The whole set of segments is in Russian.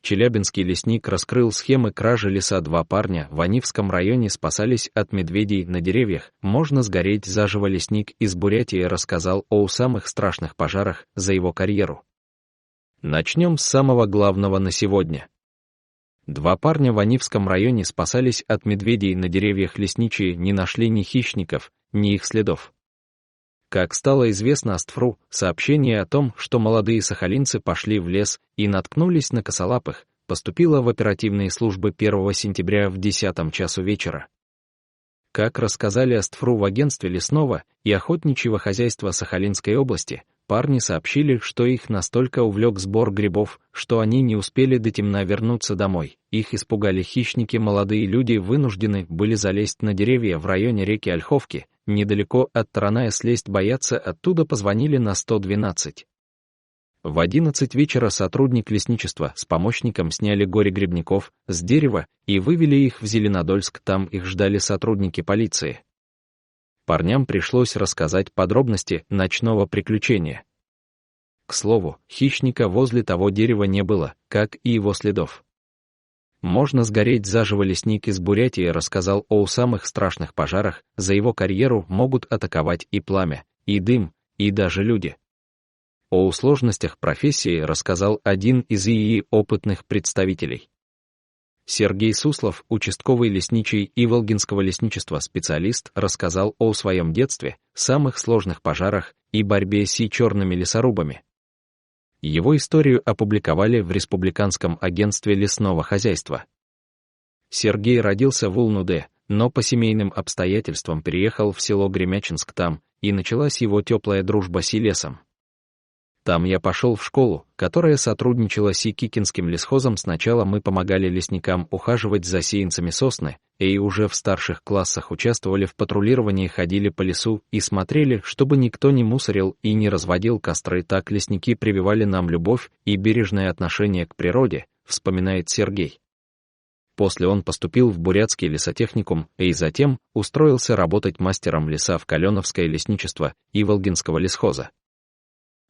Челябинский лесник раскрыл схемы кражи леса. 2 парня в Анивском районе спасались от медведей на деревьях. Можно сгореть заживо. Лесник из Бурятии рассказал о самых страшных пожарах за его карьеру. Начнем с самого главного на сегодня. 2 парня в Анивском районе спасались от медведей на деревьях. Лесничие не нашли ни хищников, ни их следов. Как стало известно АСТФРУ, сообщение о том, что молодые сахалинцы пошли в лес и наткнулись на косолапых, поступило в оперативные службы 1 сентября в 10 часу вечера. Как рассказали АСТФРУ в агентстве лесного и охотничьего хозяйства Сахалинской области, парни сообщили, что их настолько увлек сбор грибов, что они не успели до темна вернуться домой. Их испугали хищники. Молодые люди вынуждены были залезть на деревья в районе реки Ольховки, недалеко от Тараная. Слезть боятся, оттуда позвонили на 112. В 11 вечера сотрудник лесничества с помощником сняли горе-грибников с дерева и вывели их в Зеленодольск. Там их ждали сотрудники полиции. Парням пришлось рассказать подробности ночного приключения. К слову, хищника возле того дерева не было, как и его следов. Можно сгореть заживо. Лесник из Бурятии рассказал о самых страшных пожарах. За его карьеру могут атаковать и пламя, и дым, и даже люди. О сложностях профессии рассказал один из ИИ опытных представителей. Сергей Суслов, участковый лесничий Иволгинского лесничества специалист, рассказал о своем детстве, самых сложных пожарах и борьбе с черными лесорубами. Его историю опубликовали в Республиканском агентстве лесного хозяйства. Сергей родился в Улан-Удэ, но по семейным обстоятельствам переехал в село Гремячинск. Там и началась его теплая дружба с лесом. Там я пошел в школу, которая сотрудничала с Кикинским лесхозом. Сначала мы помогали лесникам ухаживать за сеянцами сосны, и уже в старших классах участвовали в патрулировании, ходили по лесу и смотрели, чтобы никто не мусорил и не разводил костры. Так лесники прививали нам любовь и бережное отношение к природе, вспоминает Сергей. После он поступил в Бурятский лесотехникум и затем устроился работать мастером леса в Каленовское лесничество Иволгинского лесхоза.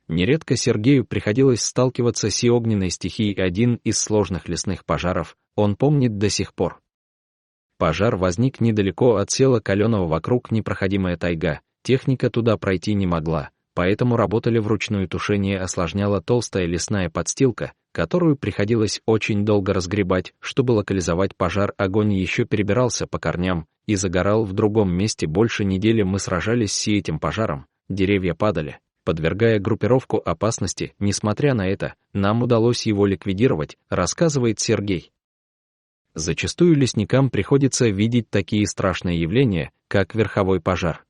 Нередко Сергею приходилось сталкиваться с огненной стихией. Один из сложных лесных пожаров он помнит до сих пор. Пожар возник недалеко от села Каленово. Вокруг непроходимая тайга, техника туда пройти не могла, поэтому работали вручную. Тушение осложняла толстая лесная подстилка, которую приходилось очень долго разгребать, чтобы локализовать пожар. Огонь еще перебирался по корням и загорал в другом месте. Больше недели мы сражались с этим пожаром, деревья падали, подвергая группировку опасности. Несмотря на это, нам удалось его ликвидировать, рассказывает Сергей. Зачастую лесникам приходится видеть такие страшные явления, как верховой пожар.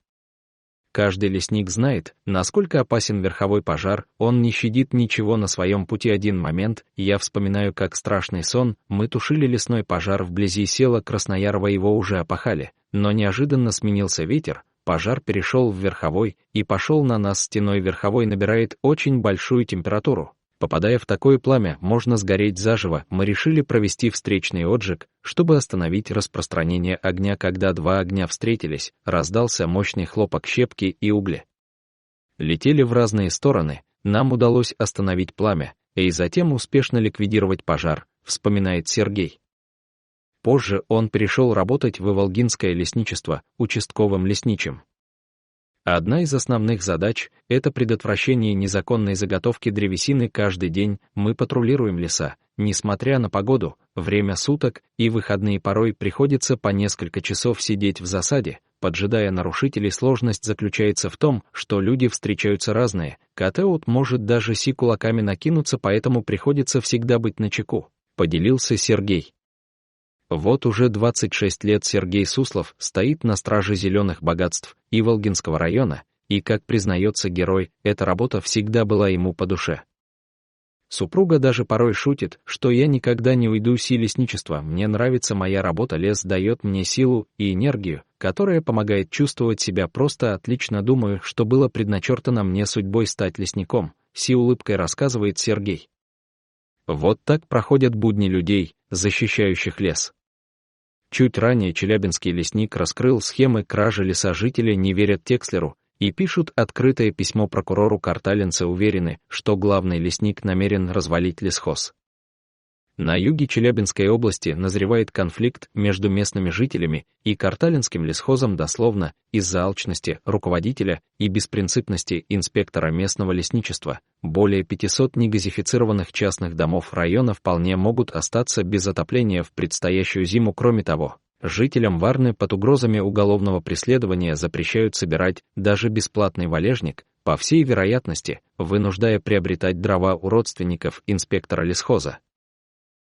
Каждый лесник знает, насколько опасен верховой пожар, он не щадит ничего на своем пути. Один момент, я вспоминаю как страшный сон, мы тушили лесной пожар вблизи села Красноярово, его уже опахали, но неожиданно сменился ветер, пожар перешел в верховой и пошел на нас стеной. Верховой набирает очень большую температуру. Попадая в такое пламя, можно сгореть заживо. Мы решили провести встречный отжиг, чтобы остановить распространение огня. Когда 2 огня встретились, раздался мощный хлопок, щепки и угли летели в разные стороны. Нам удалось остановить пламя и затем успешно ликвидировать пожар, вспоминает Сергей. Позже он перешел работать в Иволгинское лесничество участковым лесничим. Одна из основных задач — это предотвращение незаконной заготовки древесины. Каждый день мы патрулируем леса, несмотря на погоду, время суток и выходные. Порой приходится по несколько часов сидеть в засаде, поджидая нарушителей. Сложность заключается в том, что люди встречаются разные, кто-то может даже кулаками накинуться, поэтому приходится всегда быть начеку, поделился Сергей. Вот уже 26 лет Сергей Суслов стоит на страже зеленых богатств Иволгинского района, и, как признается герой, эта работа всегда была ему по душе. Супруга даже порой шутит, что я никогда не уйду с лесничества, мне нравится моя работа, лес дает мне силу и энергию, которая помогает чувствовать себя просто отлично. Думаю, что было предначертано мне судьбой стать лесником, с улыбкой рассказывает Сергей. Вот так проходят будни людей, защищающих лес. Чуть ранее челябинский лесник раскрыл схемы кражи леса. Жители не верят Текслеру и пишут открытое письмо прокурору. Карталинцы уверены, что главный лесник намерен развалить лесхоз. На юге Челябинской области назревает конфликт между местными жителями и Карталинским лесхозом дословно из-за алчности руководителя и беспринципности инспектора местного лесничества. Более 500 негазифицированных частных домов района вполне могут остаться без отопления в предстоящую зиму. Кроме того, жителям Варны под угрозами уголовного преследования запрещают собирать даже бесплатный валежник, по всей вероятности, вынуждая приобретать дрова у родственников инспектора лесхоза.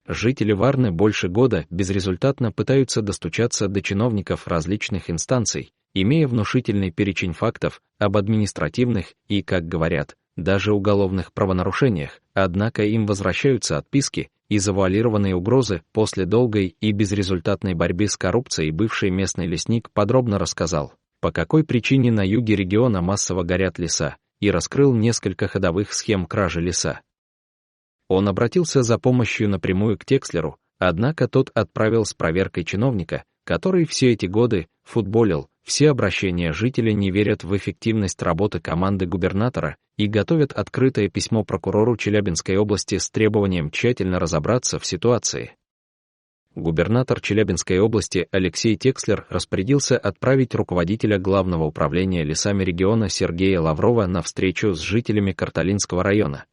Жители Варны больше года безрезультатно пытаются достучаться до чиновников различных инстанций, имея внушительный перечень фактов об административных и, как говорят, даже уголовных правонарушениях, однако им возвращаются отписки и завуалированные угрозы. После долгой и безрезультатной борьбы с коррупцией бывший местный лесник подробно рассказал, по какой причине на юге региона массово горят леса, и раскрыл несколько ходовых схем кражи леса. Он обратился за помощью напрямую к Текслеру, однако тот отправил с проверкой чиновника, который все эти годы футболил. Все обращения жителей не верят в эффективность работы команды губернатора и готовят открытое письмо прокурору Челябинской области с требованием тщательно разобраться в ситуации. Губернатор Челябинской области Алексей Текслер распорядился отправить руководителя Главного управления лесами региона Сергея Лаврова на встречу с жителями Карталинского района.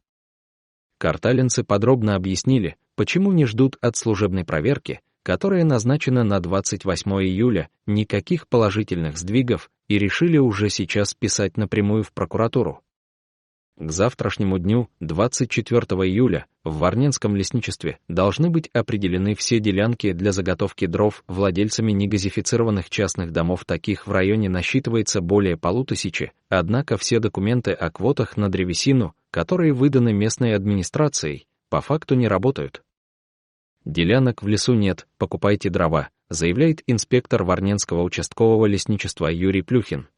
Карталинцы подробно объяснили, почему не ждут от служебной проверки, которая назначена на 28 июля, никаких положительных сдвигов, и решили уже сейчас писать напрямую в прокуратуру. К завтрашнему дню, 24 июля, в Варненском лесничестве должны быть определены все делянки для заготовки дров владельцами негазифицированных частных домов. Таких в районе насчитывается более 1500, однако все документы о квотах на древесину, которые выданы местной администрацией, по факту не работают. «Делянок в лесу нет, покупайте дрова», заявляет инспектор Варненского участкового лесничества Юрий Плюхин.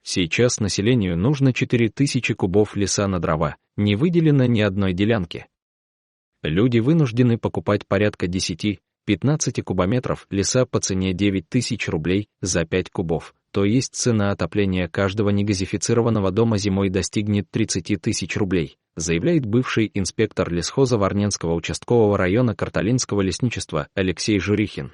Сейчас населению нужно 4000 кубов леса на дрова, не выделено ни одной делянки. Люди вынуждены покупать порядка 10-15 кубометров леса по цене 9000 рублей за 5 кубов, то есть цена отопления каждого негазифицированного дома зимой достигнет 30 000 рублей, заявляет бывший инспектор лесхоза Варненского участкового района Карталинского лесничества Алексей Журихин.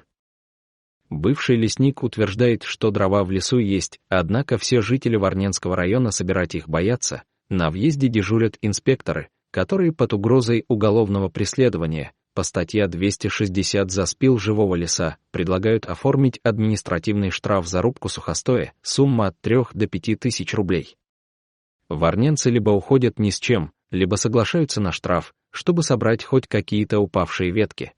Бывший лесник утверждает, что дрова в лесу есть, однако все жители Варненского района собирать их боятся. На въезде дежурят инспекторы, которые под угрозой уголовного преследования, по статье 260 за спил живого леса, предлагают оформить административный штраф за рубку сухостоя, сумма от 3 до 5 тысяч рублей. Варненцы либо уходят ни с чем, либо соглашаются на штраф, чтобы собрать хоть какие-то упавшие ветки.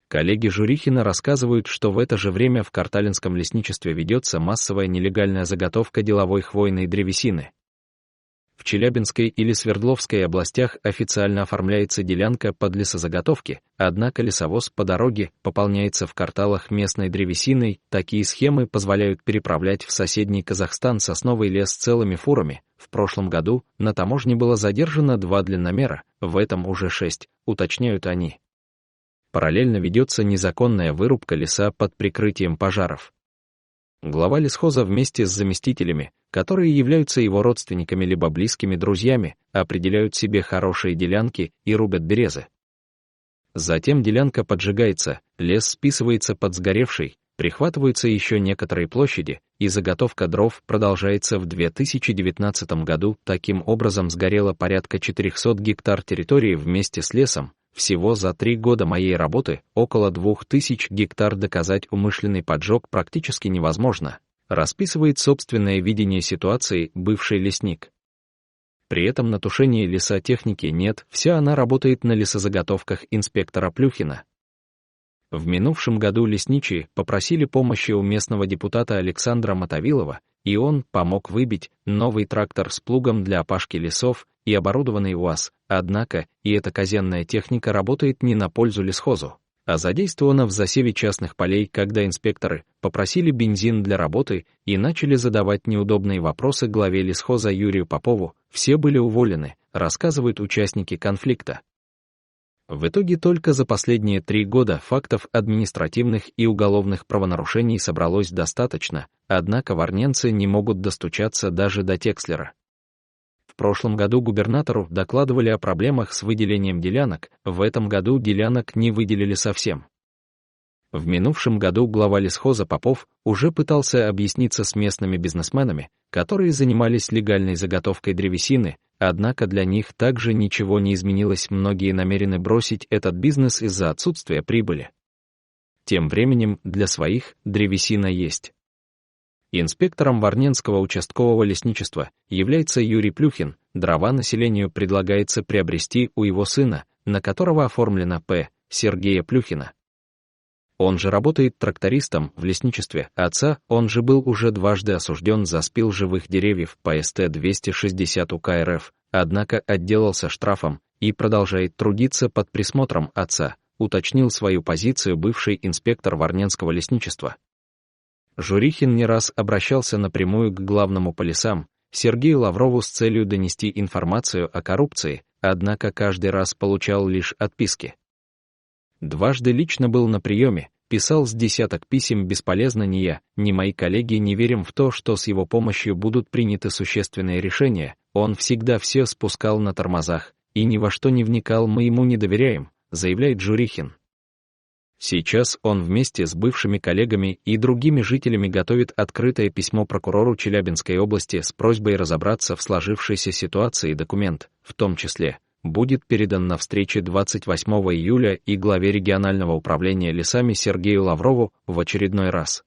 Коллеги Журихина рассказывают, что в это же время в Карталинском лесничестве ведется массовая нелегальная заготовка деловой хвойной древесины. В Челябинской или Свердловской областях официально оформляется делянка под лесозаготовки, однако лесовоз по дороге пополняется в кварталах местной древесиной. Такие схемы позволяют переправлять в соседний Казахстан сосновый лес целыми фурами. В прошлом году на таможне было задержано 2 длинномера, в этом уже 6, уточняют они. Параллельно ведется незаконная вырубка леса под прикрытием пожаров. Глава лесхоза вместе с заместителями, которые являются его родственниками либо близкими друзьями, определяют себе хорошие делянки и рубят березы. Затем делянка поджигается, лес списывается под сгоревший, прихватываются еще некоторые площади, и заготовка дров продолжается в 2019 году. Таким образом сгорело порядка 400 гектар территории вместе с лесом. Всего за 3 года моей работы около 2000 гектар. Доказать умышленный поджог практически невозможно, расписывает собственное видение ситуации бывший лесник. При этом на тушении леса техники нет, вся она работает на лесозаготовках инспектора Плюхина. В минувшем году лесничие попросили помощи у местного депутата Александра Мотовилова, и он помог выбить новый трактор с плугом для опашки лесов и оборудованный УАЗ, однако и эта казенная техника работает не на пользу лесхозу, а задействована в засеве частных полей, когда инспекторы попросили бензин для работы и начали задавать неудобные вопросы главе лесхоза Юрию Попову, все были уволены, рассказывают участники конфликта. В итоге только за последние 3 года фактов административных и уголовных правонарушений собралось достаточно, однако варненцы не могут достучаться даже до Текслера. В прошлом году губернатору докладывали о проблемах с выделением делянок, в этом году делянок не выделили совсем. В минувшем году глава лесхоза Попов уже пытался объясниться с местными бизнесменами, которые занимались легальной заготовкой древесины, однако для них также ничего не изменилось, многие намерены бросить этот бизнес из-за отсутствия прибыли. Тем временем для своих древесина есть. Инспектором Варненского участкового лесничества является Юрий Плюхин, дрова населению предлагается приобрести у его сына, на которого оформлено П. Сергея Плюхина. Он же работает трактористом в лесничестве отца, он же был уже дважды осужден за спил живых деревьев по СТ-260 УК РФ, однако отделался штрафом и продолжает трудиться под присмотром отца, уточнил свою позицию бывший инспектор Варненского лесничества. Журихин не раз обращался напрямую к главному по лесам Сергею Лаврову с целью донести информацию о коррупции, однако каждый раз получал лишь отписки. Дважды лично был на приеме, писал с десяток писем, бесполезно, ни я, ни мои коллеги не верим в то, что с его помощью будут приняты существенные решения, он всегда все спускал на тормозах и ни во что не вникал, мы ему не доверяем, заявляет Журихин. Сейчас он вместе с бывшими коллегами и другими жителями готовит открытое письмо прокурору Челябинской области с просьбой разобраться в сложившейся ситуации. Документ, в том числе, будет передан на встрече 28 июля и главе регионального управления лесами Сергею Лаврову в очередной раз.